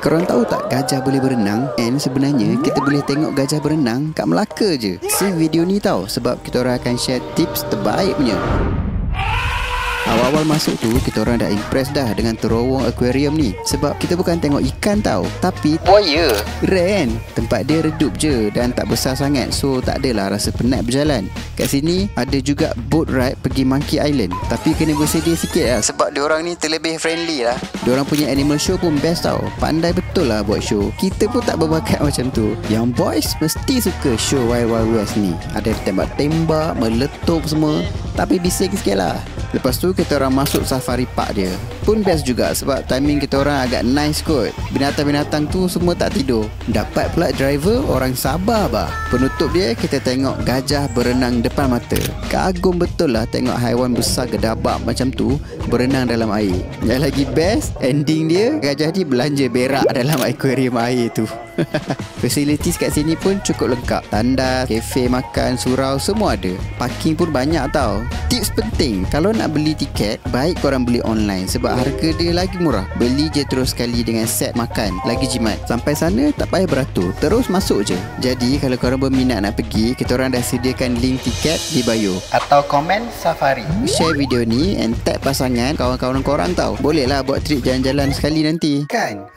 Korang tahu tak gajah boleh berenang? And sebenarnya kita boleh tengok gajah berenang kat Melaka je. Save video ni tau, sebab kita orang akan share tips terbaik punya. Awal-awal masuk tu, kita orang dah impress dah dengan terowong aquarium ni. Sebab kita bukan tengok ikan tau, tapi buaya. Rare kan? Tempat dia redup je dan tak besar sangat, so tak adalah rasa penat berjalan. Kat sini ada juga boat ride pergi Monkey Island, tapi kena bersedia sikit lah, sebab diorang ni terlebih friendly lah. Diorang punya animal show pun best tau. Pandai betul lah buat show. Kita pun tak berbakat macam tu. Yang boys mesti suka show Wild Wild West ni. Ada tembak-tembak, meletup semua, tapi bising sikit lah. Lepas tu kita orang masuk safari park dia. Pun best juga sebab timing kita orang agak nice kot. Binatang-binatang tu semua tak tidur. Dapat pula driver orang Sabah bah. Penutup dia kita tengok gajah berenang depan mata. Kagum betul lah tengok haiwan besar gedabak macam tu berenang dalam air. Yang lagi best, ending dia gajah ni belanja berak dalam akuarium air tu. Facilities kat sini pun cukup lengkap. Tandas, kafe, makan, surau semua ada. Parking pun banyak tau. Tips penting, kalau nak beli tiket, baik korang beli online sebab harga dia lagi murah. Beli je terus sekali dengan set makan, lagi jimat. Sampai sana tak payah beratur, terus masuk je. Jadi kalau korang berminat nak pergi, kita orang dah sediakan link tiket di bio atau komen safari. Share video ni and tag pasangan kawan-kawan korang tau. Boleh lah buat trip jalan-jalan sekali nanti kan?